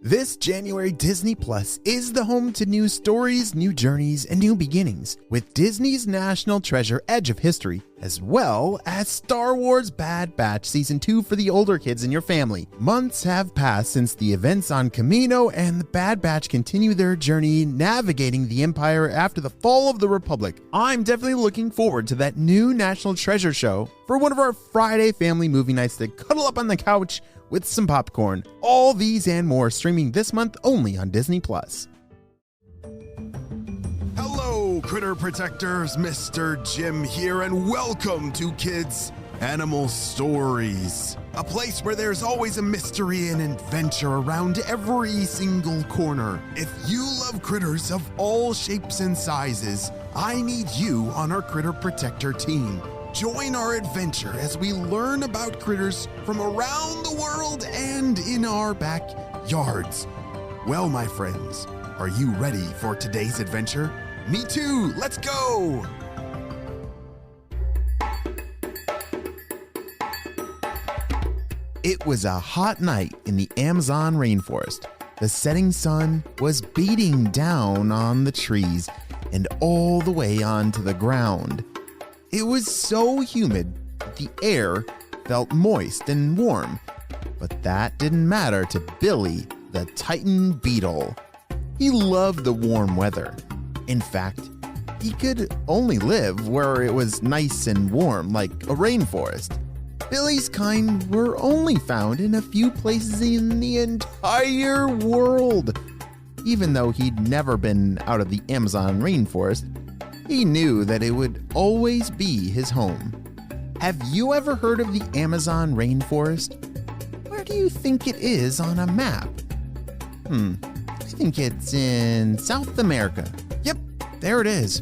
This January, Disney Plus is the home to new stories, new journeys, and new beginnings, with Disney's National Treasure Edge of History, as well as Star Wars Bad Batch Season 2 for the older kids in your family. Months have passed since the events on Kamino, and the Bad Batch continue their journey navigating the Empire after the fall of the Republic. I'm definitely looking forward to that new National Treasure show for one of our Friday family movie nights to cuddle up on the couch with some popcorn. All these and more streaming this month only on Disney Plus. Hello, critter protectors. Mr. Jim here, and welcome to Kids Animal Stories, a place where there's always a mystery and adventure around every single corner. If you love critters of all shapes and sizes, I need you on our Critter Protector team. Join our adventure as we learn about critters from around the world and in our backyards. Well, my friends, are you ready for today's adventure? Me too, let's go! It was a hot night in the Amazon rainforest. The setting sun was beating down on the trees and all the way onto the ground. It was so humid that the air felt moist and warm, but that didn't matter to Billy, the Titan Beetle. He loved the warm weather. In fact, he could only live where it was nice and warm, like a rainforest. Billy's kind were only found in a few places in the entire world. Even though he'd never been out of the Amazon rainforest, he knew that it would always be his home. Have you ever heard of the Amazon rainforest? Where do you think it is on a map? I think it's in South America. Yep, there it is.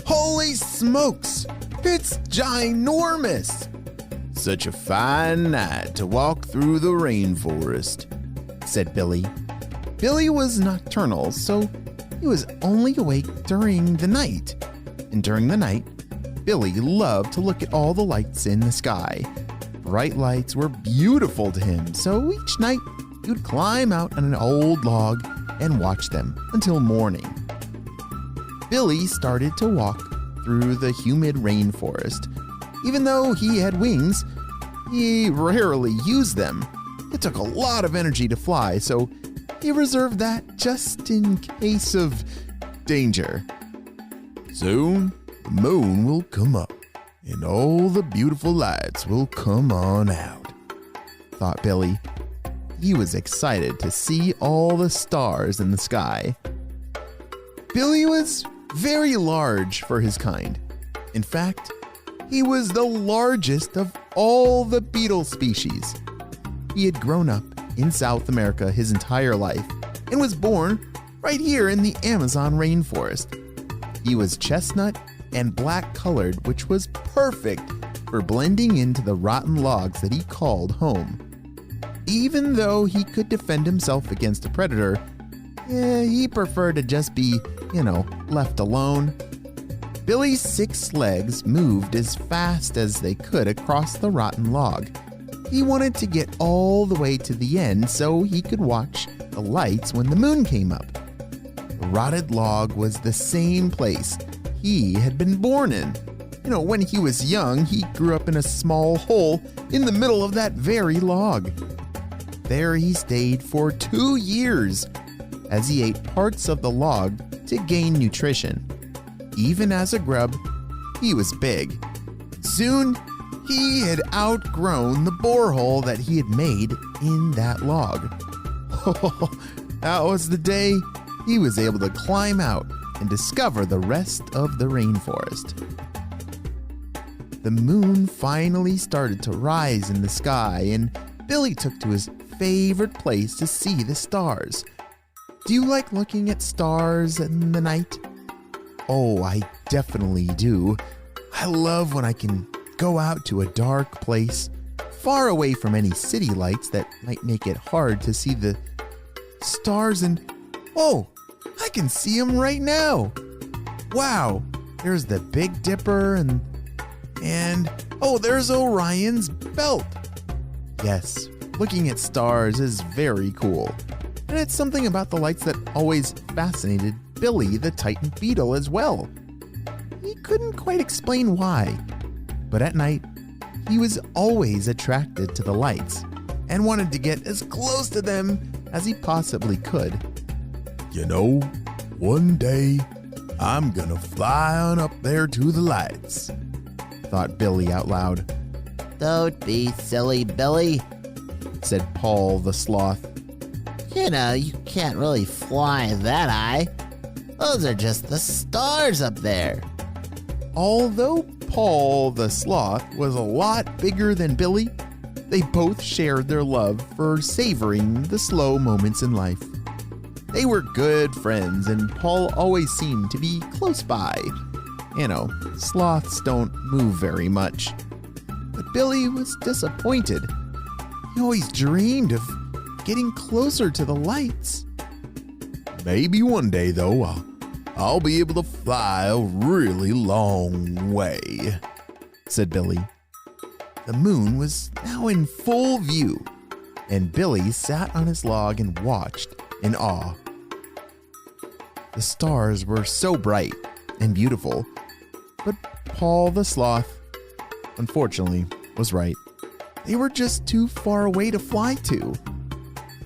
Holy smokes! It's ginormous! Such a fine night to walk through the rainforest, said Billy. Billy was nocturnal, so he was only awake during the night. And during the night, Billy loved to look at all the lights in the sky. Bright lights were beautiful to him, so each night he would climb out on an old log and watch them until morning. Billy started to walk through the humid rainforest. Even though he had wings, he rarely used them. It took a lot of energy to fly, so he reserved that just in case of danger. Soon, the moon will come up, and all the beautiful lights will come on out, thought Billy. He was excited to see all the stars in the sky. Billy was very large for his kind. In fact, he was the largest of all the beetle species. He had grown up in South America his entire life and was born right here in the Amazon rainforest. He was chestnut and black colored, which was perfect for blending into the rotten logs that he called home. Even though he could defend himself against a predator, he preferred to just be, left alone. Billy's 6 legs moved as fast as they could across the rotten log. He wanted to get all the way to the end so he could watch the lights when the moon came up. The rotted log was the same place he had been born in. When he was young, he grew up in a small hole in the middle of that very log. There he stayed for 2 years as he ate parts of the log to gain nutrition. Even as a grub, he was big. Soon, he had outgrown the borehole that he had made in that log. That was the day he was able to climb out and discover the rest of the rainforest. The moon finally started to rise in the sky, and Billy took to his favorite place to see the stars. Do you like looking at stars in the night? Oh, I definitely do. I love when I can go out to a dark place, far away from any city lights that might make it hard to see the stars, and I can see them right now. Wow, there's the Big Dipper and there's Orion's belt. Yes, looking at stars is very cool. And it's something about the lights that always fascinated Billy the Titan Beetle as well. He couldn't quite explain why, but at night, he was always attracted to the lights and wanted to get as close to them as he possibly could. You know, one day I'm gonna fly on up there to the lights, thought Billy out loud. Don't be silly, Billy, said Paul the sloth. You know, you can't really fly that high. Those are just the stars up there. Although Paul the sloth was a lot bigger than Billy, they both shared their love for savoring the slow moments in life. They were good friends, and Paul always seemed to be close by. You know, sloths don't move very much. But Billy was disappointed. He always dreamed of getting closer to the lights. Maybe one day, though, I'll be able to fly a really long way, said Billy. The moon was now in full view, and Billy sat on his log and watched in awe. The stars were so bright and beautiful, but Paul the sloth, unfortunately, was right. They were just too far away to fly to.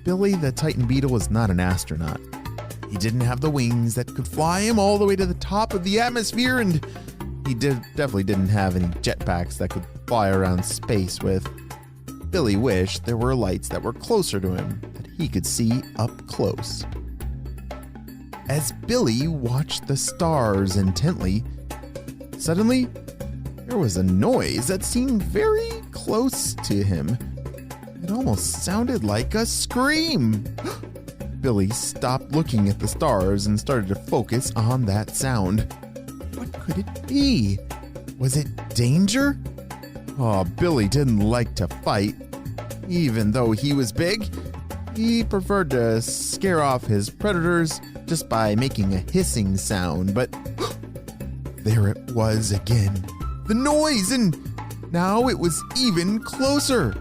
Billy the Titan Beetle was not an astronaut. He didn't have the wings that could fly him all the way to the top of the atmosphere, and he definitely didn't have any jetpacks that could fly around space with. Billy wished there were lights that were closer to him that he could see up close. As Billy watched the stars intently, suddenly there was a noise that seemed very close to him. It almost sounded like a scream. Billy stopped looking at the stars and started to focus on that sound. What could it be? Was it danger? Oh, Billy didn't like to fight. Even though he was big, he preferred to scare off his predators just by making a hissing sound, but there it was again. The noise, and now it was even closer.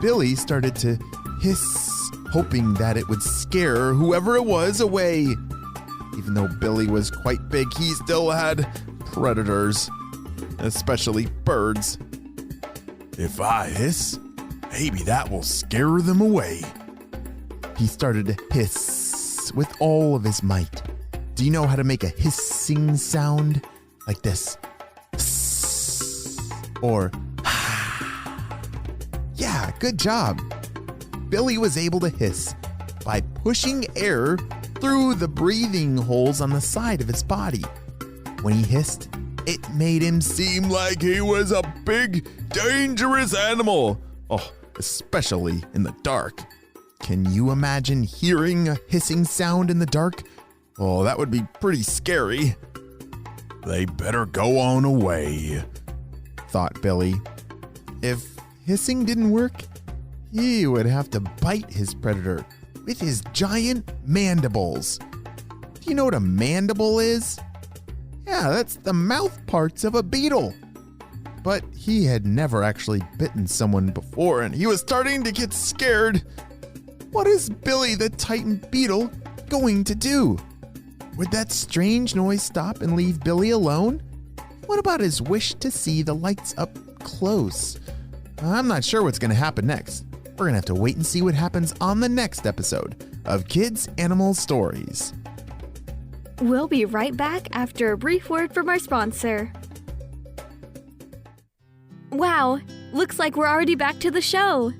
Billy started to hiss, hoping that it would scare whoever it was away. Even though Billy was quite big, he still had predators, especially birds. If I hiss, maybe that will scare them away. He started to hiss with all of his might. Do you know how to make a hissing sound? Like this. Or yeah, good job. Billy was able to hiss by pushing air through the breathing holes on the side of his body. When he hissed, it made him seem like he was a big, dangerous animal. Oh, especially in the dark. Can you imagine hearing a hissing sound in the dark? Oh, that would be pretty scary. They better go on away, thought Billy. If hissing didn't work, he would have to bite his predator with his giant mandibles. Do you know what a mandible is? Yeah, that's the mouth parts of a beetle. But he had never actually bitten someone before, and he was starting to get scared. What is Billy the Titan Beetle going to do? Would that strange noise stop and leave Billy alone? What about his wish to see the lights up close? I'm not sure what's going to happen next. We're going to have to wait and see what happens on the next episode of Kids Animal Stories. We'll be right back after a brief word from our sponsor. Wow, looks like we're already back to the show.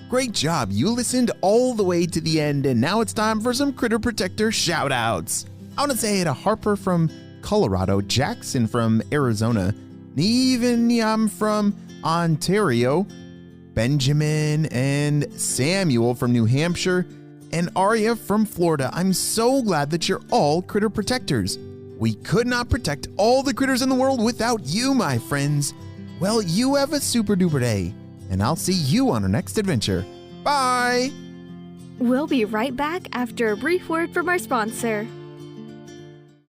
Great job. You listened all the way to the end, and now it's time for some Critter Protector shout-outs. I want to say to Harper from Colorado, Jackson from Arizona, Neven from Ontario, Benjamin and Samuel from New Hampshire, and Aria from Florida. I'm so glad that you're all critter protectors. We could not protect all the critters in the world without you, my friends. Well, you have a super duper day, and I'll see you on our next adventure. Bye! We'll be right back after a brief word from our sponsor.